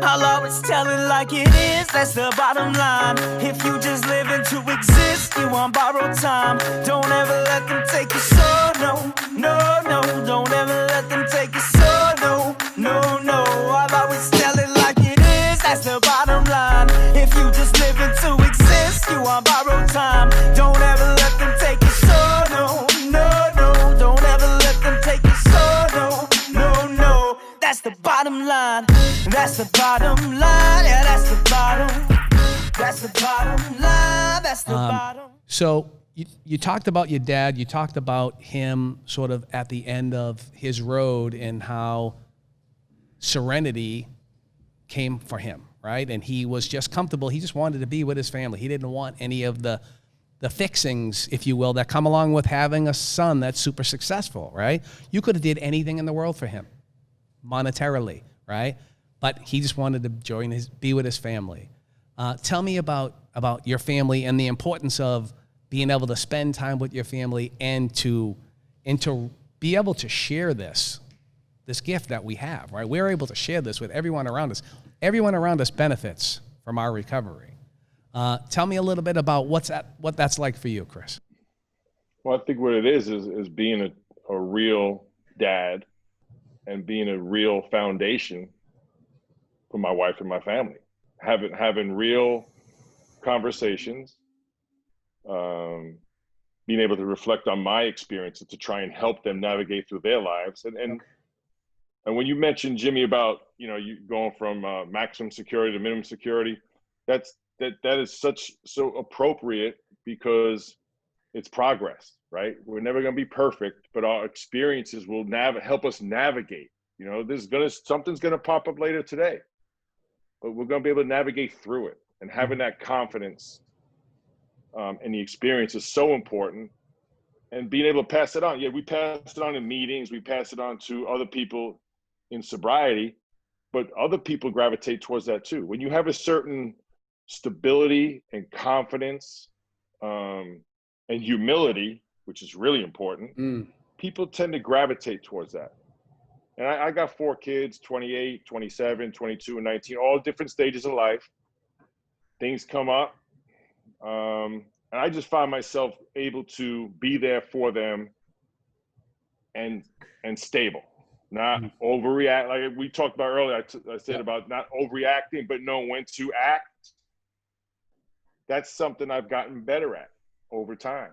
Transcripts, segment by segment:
I'll always tell it like it is, that's the bottom line. If you just living to exist, you on borrowed time. Don't ever let them take your soul, no, no, no. Don't ever let them take your soul, no, no, no. I'll always tell it like it is, that's the bottom line. If you just living to exist, you on borrowed time. Don't ever let them take your soul, no, no, no. Don't ever let them take your soul, no, no, no. That's the bottom line. That's the bottom line. Yeah, that's the bottom. That's the bottom line. That's the bottom. So you talked about your dad. You talked about him sort of at the end of his road and how serenity came for him, right? And he was just comfortable. He just wanted to be with his family. He didn't want any of the fixings, if you will, that come along with having a son that's super successful, right? You could have did anything in the world for him, monetarily, right? But he just wanted to be with his family. Tell me about your family and the importance of being able to spend time with your family and to be able to share this gift that we have, right? We're able to share this with everyone around us. Everyone around us benefits from our recovery. Tell me a little bit about what that's like for you, Chris. Well, I think what it is being a real dad and being a real foundation for my wife and my family. Having real conversations, being able to reflect on my experiences to try and help them navigate through their lives. And when you mentioned, Jimmy, about, you going from maximum security to minimum security, that is so appropriate because it's progress, right? We're never going to be perfect, but our experiences will help us navigate. Something's going to pop up later today, but we're going to be able to navigate through it. And having that confidence and the experience is so important. And being able to pass it on. Yeah, we pass it on in meetings. We pass it on to other people in sobriety, but other people gravitate towards that too. When you have a certain stability and confidence and humility, which is really important, people tend to gravitate towards that. And I got 4 kids, 28, 27, 22, and 19, all different stages of life. Things come up. And I just find myself able to be there for them and stable, not overreact. Like we talked about earlier, I said about not overreacting, but know when to act. That's something I've gotten better at over time,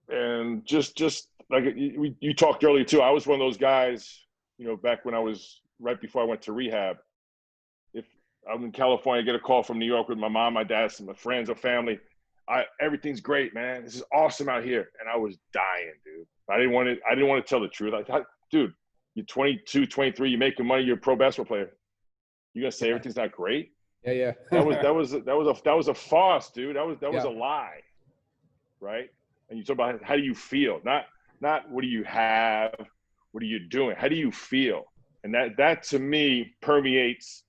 and just like you talked earlier too, I was one of those guys, back when I was right before I went to rehab. If I'm in California, I get a call from New York with my mom, my dad, some friends or family. Everything's great, man. This is awesome out here. And I was dying, dude. I didn't want to tell the truth. Dude, you're 22, 23, you're making money, you're a pro basketball player. You're gonna say everything's not great? Yeah. that was a farce, dude. That was a lie, right? And you talk about how do you feel? Not what do you have? What are you doing? How do you feel? And that to me permeates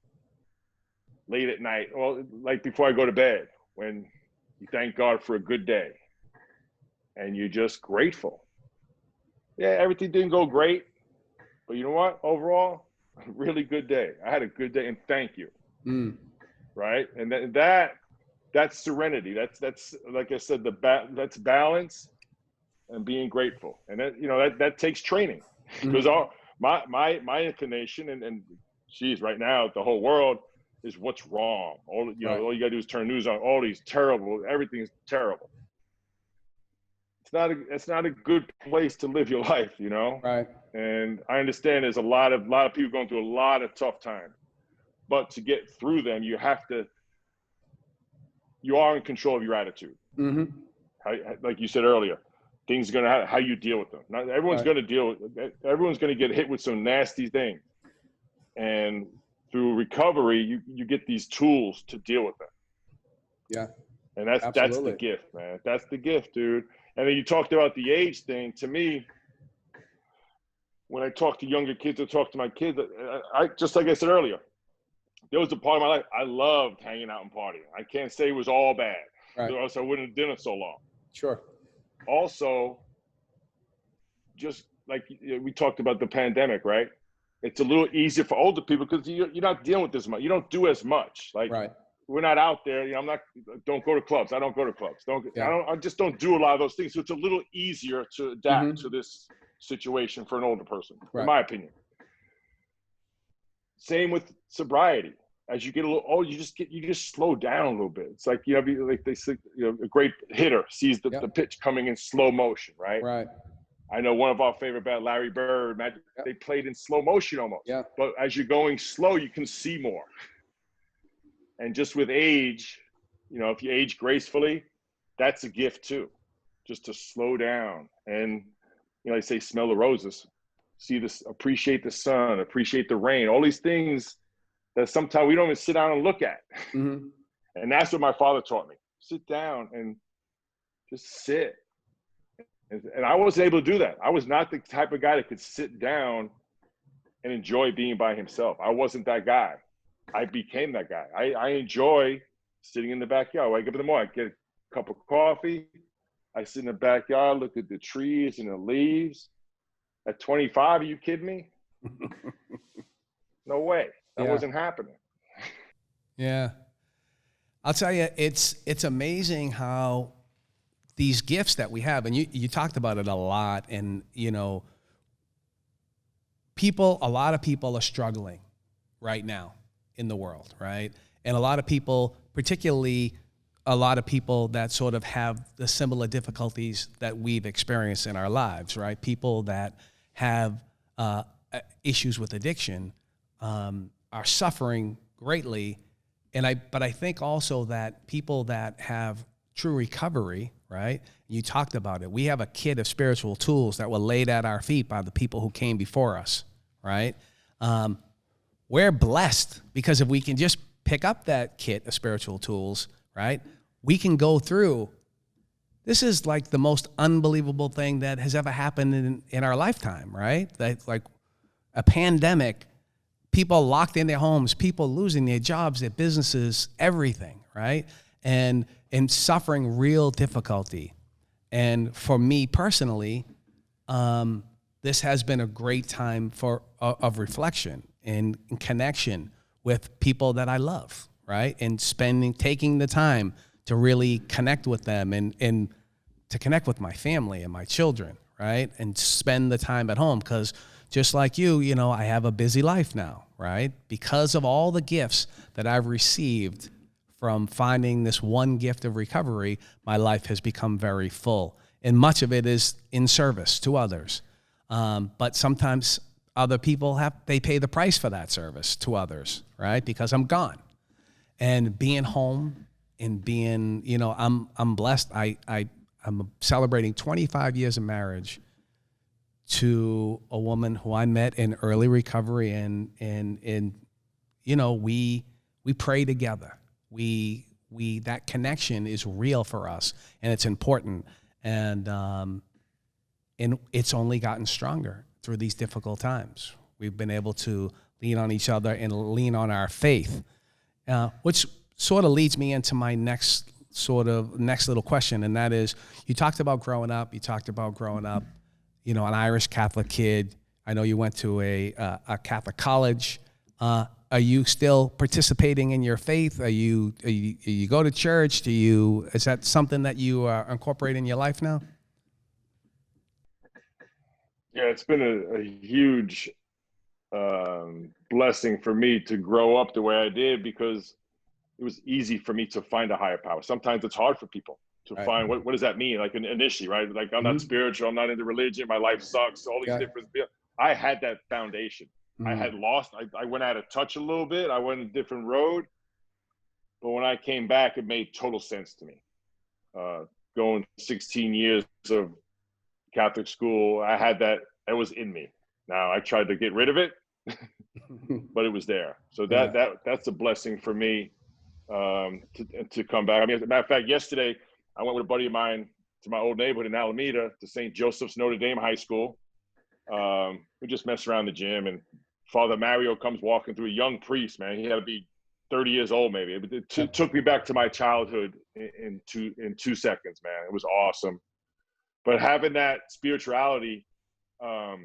late at night, well, like before I go to bed, when you thank God for a good day, and you're just grateful. Yeah, everything didn't go great, but you know what? Overall, really good day. I had a good day, and thank you. Right? And that's serenity. That's like I said, that's balance and being grateful. And that takes training. Because my inclination and geez, right now the whole world is what's wrong. All you gotta do is turn news on. All these everything's terrible. It's not a good place to live your life, Right. And I understand there's a lot of people going through a lot of tough times, but to get through them, you are in control of your attitude. Like you said earlier, things are gonna how you deal with them. Not everyone's gonna everyone's gonna get hit with some nasty things, and through recovery, you get these tools to deal with them. Yeah. And that's the gift, man. That's the gift, dude. And then you talked about the age thing. To me, when I talk to younger kids or talk to my kids, I just like I said earlier, there was a part of my life I loved hanging out and partying. I can't say it was all bad, or else I wouldn't have done it so long. Sure. Also, just like we talked about the pandemic, right? It's a little easier for older people because you're not dealing with this much. You don't do as much. Like Right. we're not out there. Don't go to clubs. I don't go to clubs. I just don't do a lot of those things. So it's a little easier to adapt to this situation for an older person, in my opinion. Same with sobriety. As you get a little older, you just slow down a little bit. It's like like they say, a great hitter sees the pitch coming in slow motion, right? Right. I know one of our favorite bats, Larry Bird, they played in slow motion almost. Yeah. But as you're going slow, you can see more. And just with age, if you age gracefully, that's a gift too. Just to slow down and, they say, smell the roses, see this, appreciate the sun, appreciate the rain, all these things that sometimes we don't even sit down and look at. Mm-hmm. And that's what my father taught me. Sit down and just sit. And I wasn't able to do that. I was not the type of guy that could sit down and enjoy being by himself. I wasn't that guy. I became that guy. I enjoy sitting in the backyard. I wake up in the morning, I get a cup of coffee. I sit in the backyard, look at the trees and the leaves. At 25, are you kidding me? No way. That wasn't happening. Yeah. I'll tell you, it's amazing how these gifts that we have, and you talked about it a lot, and, a lot of people are struggling right now in the world, right? And a lot of people, particularly a lot of people that sort of have the similar difficulties that we've experienced in our lives, right? People that have issues with addiction are suffering greatly. But I think also that people that have true recovery, right? You talked about it. We have a kit of spiritual tools that were laid at our feet by the people who came before us, right? We're blessed because if we can just pick up that kit of spiritual tools, right, we can go through. This is like the most unbelievable thing that has ever happened in our lifetime, right? Like a pandemic, people locked in their homes, people losing their jobs, their businesses, everything, right? And suffering real difficulty. And for me personally, this has been a great time of reflection and connection with people that I love, right? And taking the time to really connect with them and to connect with my family and my children, right? And spend the time at home because just like you, I have a busy life now, right? Because of all the gifts that I've received from finding this one gift of recovery, my life has become very full. And much of it is in service to others. But sometimes other people they pay the price for that service to others, right? Because I'm gone. And being home and being, I'm blessed. I'm celebrating 25 years of marriage to a woman who I met in early recovery, and we pray together. We that connection is real for us, and it's important, and it's only gotten stronger through these difficult times. We've been able to lean on each other and lean on our faith, which sort of leads me into my next little question, and that is, you talked about growing up. An Irish Catholic kid. I know you went to a Catholic college. Are you still participating in your faith? You go to church? Is that something that you incorporate in your life now? Yeah, it's been a huge blessing for me to grow up the way I did, because it was easy for me to find a higher power. Sometimes it's hard for people to find what does that mean? Like initially, right? Like I'm not spiritual, I'm not into religion, my life sucks, all these different. I had that foundation. I had lost. I went out of touch a little bit. I went a different road. But when I came back, it made total sense to me. Going 16 years of Catholic school, I had that. It was in me. Now I tried to get rid of it, but it was there. So that's a blessing for me to come back. I mean, as a matter of fact, yesterday I went with a buddy of mine to my old neighborhood in Alameda, to St. Joseph's Notre Dame High School. We just messed around the gym, and Father Mario comes walking through, a young priest, man. He had to be 30 years old, maybe. It took me back to my childhood in 2 seconds, man. It was awesome. But having that spirituality I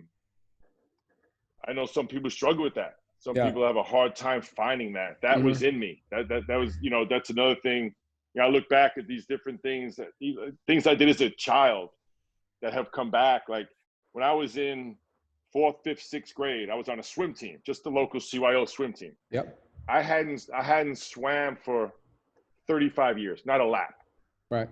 know some people struggle with that. Some Yeah. people have a hard time finding that. That was in me. That was, that's another thing. I look back at these different things I did as a child that have come back. Like when I was in 4th, 5th, 6th grade, I was on a swim team, just the local CYO swim team. Yep. I hadn't swam for 35 years, not a lap. Right.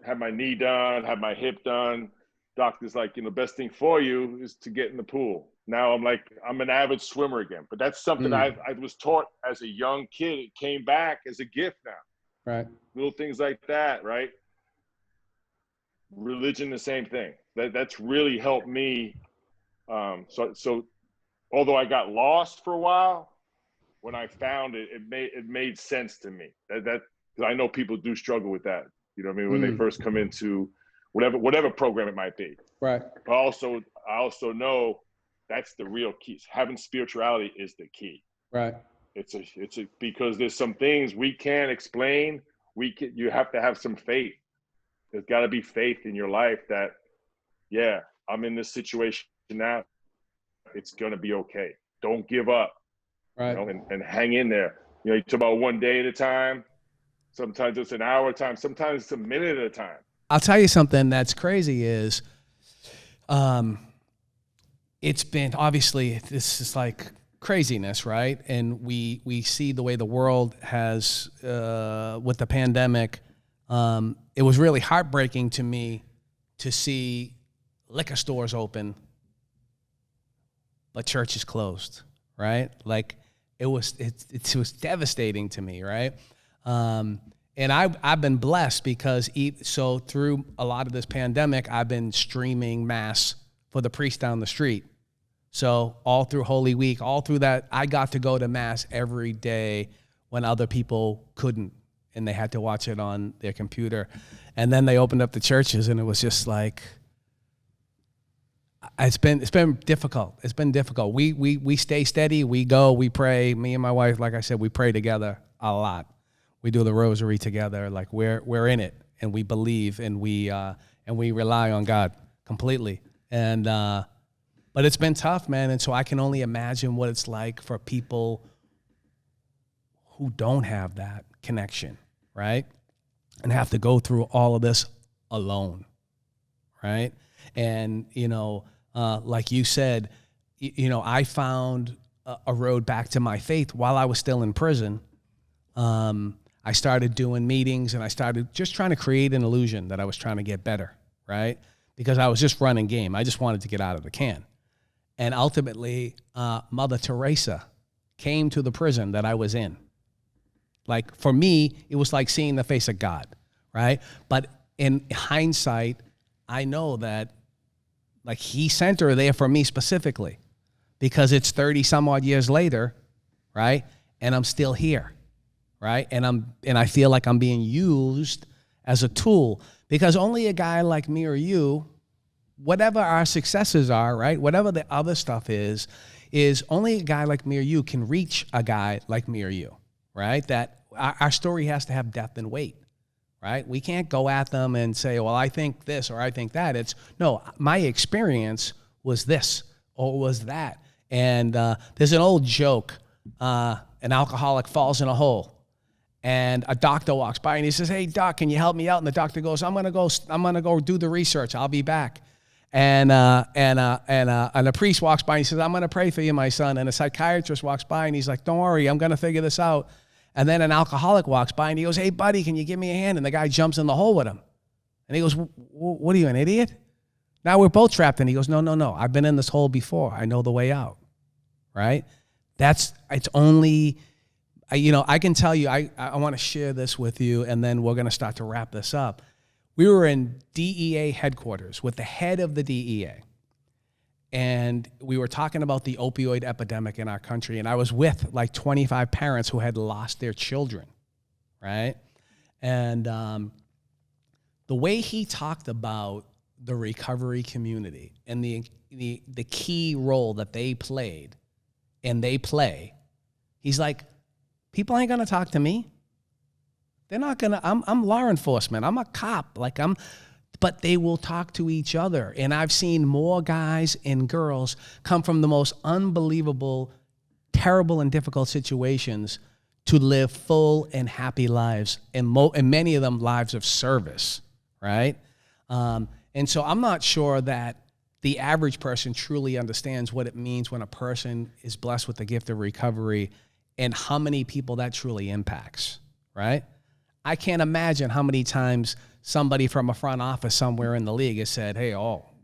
Had my knee done, had my hip done. Doctor's like, best thing for you is to get in the pool. Now I'm an avid swimmer again. But that's something I was taught as a young kid. It came back as a gift now. Right. Little things like that, right? Religion, the same thing. That's really helped me. So although I got lost for a while, when I found it, it made sense to me. That because I know people do struggle with that. You know what I mean? When they first come into whatever program it might be. Right. But I also know that's the real key. Having spirituality is the key. Right. It's because there's some things we can't explain. You have to have some faith. There's got to be faith in your life that, yeah, I'm in this situation now. It's going to be okay. Don't give up. Right. And hang in there. You talk about one day at a time. Sometimes it's an hour at a time. Sometimes it's a minute at a time. I'll tell you something that's crazy is, it's been, obviously, this is like craziness, right? And we see the way the world has, with the pandemic, it was really heartbreaking to me to see liquor stores open, but churches closed, right? Like it was devastating to me, right? And I've been blessed because so through a lot of this pandemic, I've been streaming mass for the priest down the street. So all through Holy Week, all through that, I got to go to mass every day when other people couldn't, and they had to watch it on their computer. And then they opened up the churches, and it was just like, it's been difficult. It's been difficult. We stay steady. We go. We pray. Me and my wife, like I said, we pray together a lot. We do the rosary together. Like we're in it, and we believe, and we rely on God completely. And but it's been tough, man. And so I can only imagine what it's like for people who don't have that connection, right? And have to go through all of this alone, right? And, like you said, I found a road back to my faith while I was still in prison. I started doing meetings, and I started just trying to create an illusion that I was trying to get better, right? Because I was just running game. I just wanted to get out of the can. And ultimately, Mother Teresa came to the prison that I was in. Like, for me, it was like seeing the face of God, right? But in hindsight, I know that, like, he sent her there for me specifically because it's 30 some odd years later, right? And I'm still here, right? And I feel like I'm being used as a tool because only a guy like me or you, whatever our successes are, right? Whatever the other stuff is only a guy like me or you can reach a guy like me or you, right? That our story has to have depth and weight, right? We can't go at them and say, well, I think this or I think that. It's, no, my experience was this or was that. And there's an old joke, an alcoholic falls in a hole. And a doctor walks by and he says, hey, doc, can you help me out? And the doctor goes, I'm gonna go do the research. I'll be back. And a priest walks by and he says, I'm gonna pray for you, my son. And a psychiatrist walks by and he's like, don't worry, I'm gonna figure this out. And then an alcoholic walks by and he goes, hey, buddy, can you give me a hand? And the guy jumps in the hole with him. And he goes, what are you, an idiot? Now we're both trapped. And he goes, no, I've been in this hole before. I know the way out, right? It's only, I can tell you, I want to share this with you, and then we're going to start to wrap this up. We were in DEA headquarters with the head of the DEA, and we were talking about the opioid epidemic in our country, and I was with like 25 parents who had lost their children, right? And the way he talked about the recovery community and the key role that they played and they play, he's like, people ain't gonna talk to me. They're not gonna, I'm law enforcement. I'm a cop. Like but they will talk to each other. And I've seen more guys and girls come from the most unbelievable, terrible, and difficult situations to live full and happy lives, and many of them lives of service, right? And so I'm not sure that the average person truly understands what it means when a person is blessed with the gift of recovery and how many people that truly impacts, right? I can't imagine how many times somebody from a front office somewhere in the league has said, hey,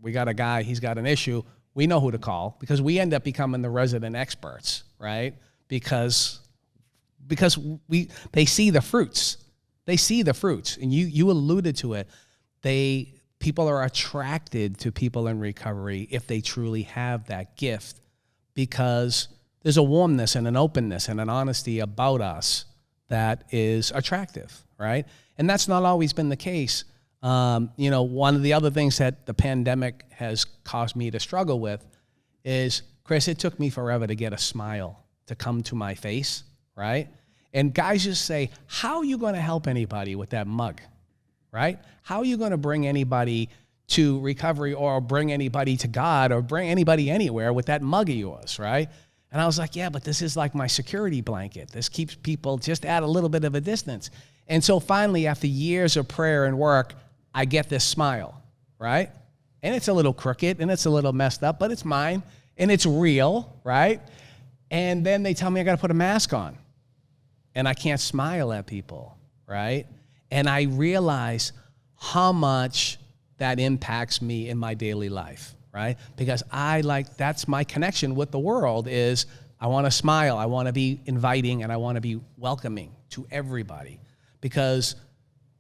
we got a guy, he's got an issue. We know who to call, because we end up becoming the resident experts, right? Because they see the fruits. They see the fruits. And you alluded to it. People are attracted to people in recovery if they truly have that gift, because there's a warmness and an openness and an honesty about us that is attractive, right? And that's not always been the case. One of the other things that the pandemic has caused me to struggle with is, Chris, it took me forever to get a smile to come to my face, right? And guys just say, how are you going to help anybody with that mug, right? How are you going to bring anybody to recovery, or bring anybody to God, or bring anybody anywhere with that mug of yours, right? And I was like, yeah, but this is like my security blanket. This keeps people just at a little bit of a distance. And so finally, after years of prayer and work, I get this smile, right? And it's a little crooked and it's a little messed up, but it's mine and it's real, right? And then they tell me I got to put a mask on and I can't smile at people, right? And I realize how much that impacts me in my daily life, right? Because that's my connection with the world is I want to smile, I want to be inviting, and I want to be welcoming to everybody. Because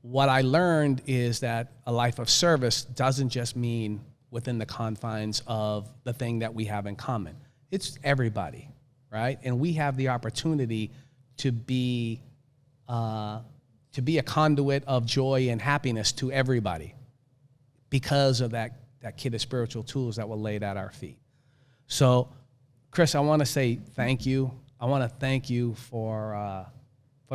what I learned is that a life of service doesn't just mean within the confines of the thing that we have in common. It's everybody, right? And we have the opportunity to be a conduit of joy and happiness to everybody because of that kit of spiritual tools that were laid at our feet. So, Chris, I want to say thank you. I want to thank you for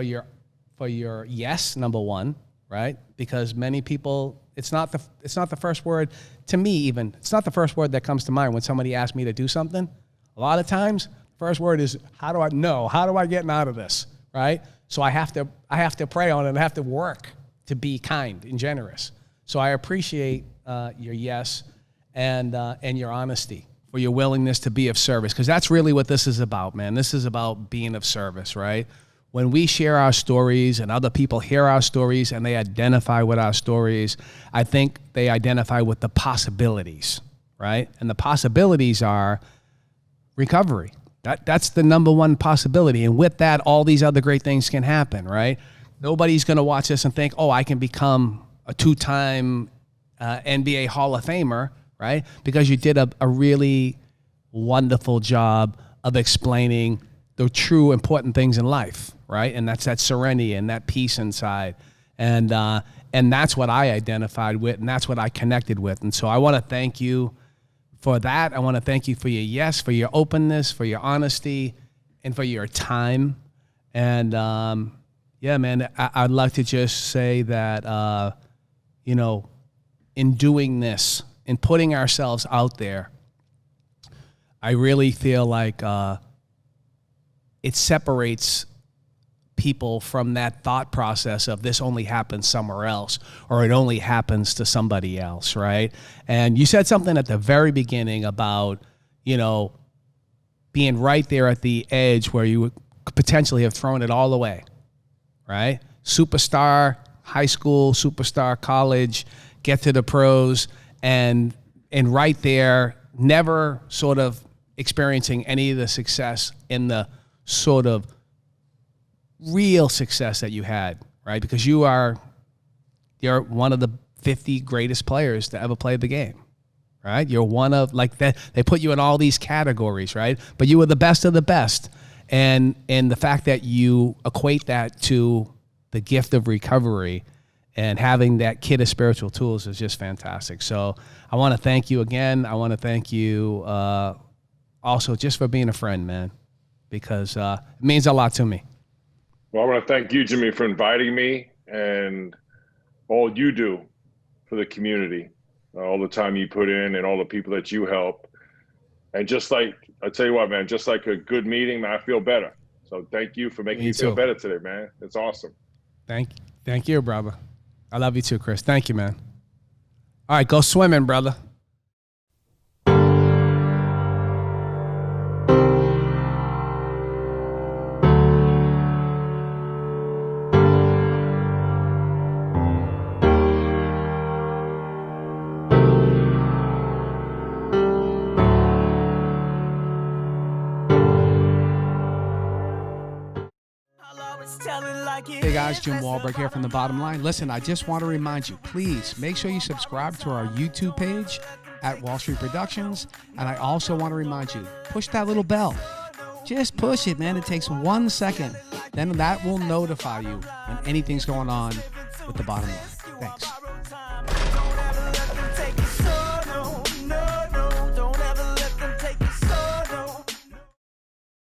your yes, number one, right? Because many people, it's not the first word to me even. It's not the first word that comes to mind when somebody asks me to do something. A lot of times, first word is, how do I know? How do I get out of this, right? So I have to pray on it and I have to work to be kind and generous. So I appreciate your yes and your honesty, for your willingness to be of service, because that's really what this is about, man. This is about being of service, right? When we share our stories and other people hear our stories and they identify with our stories, I think they identify with the possibilities, right? And the possibilities are recovery. That's the number one possibility. And with that, all these other great things can happen, right? Nobody's going to watch this and think, oh, I can become a two-time NBA Hall of Famer, right? Because you did a really wonderful job of explaining the true important things in life, right? And that's that serenity and that peace inside. And that's what I identified with, and that's what I connected with. And so I want to thank you for that. I want to thank you for your yes, for your openness, for your honesty, and for your time. And yeah, man, I'd like to just say that, in doing this, in putting ourselves out there, I really feel like it separates people from that thought process of this only happens somewhere else, or it only happens to somebody else, right? And you said something at the very beginning about, being right there at the edge where you would potentially have thrown it all away, right? Superstar, high school, superstar, college, get to the pros, and right there, never sort of experiencing any of the success in the sort of real success that you had, right? Because you're one of the 50 greatest players to ever play the game, right? You're one of, like, that. They put you in all these categories, right? But you were the best of the best. And the fact that you equate that to the gift of recovery and having that kit of spiritual tools is just fantastic. So I want to thank you again. I want to thank you also just for being a friend, man, because it means a lot to me. Well, I want to thank you, Jimmy, for inviting me and all you do for the community, all the time you put in and all the people that you help. And just like, I tell you what, man, just like a good meeting, man, I feel better. So thank you for making me feel better today, man. It's awesome. Thank you, brother. I love you too, Chris. Thank you, man. All right, go swimming, brother. Hey guys, Jim Wahlberg here from The Bottom Line. Listen, I just want to remind you, please make sure you subscribe to our YouTube page at Wall Street Productions. And I also want to remind you, push that little bell. Just push it, man. It takes 1 second. Then that will notify you when anything's going on with The Bottom Line. Thanks.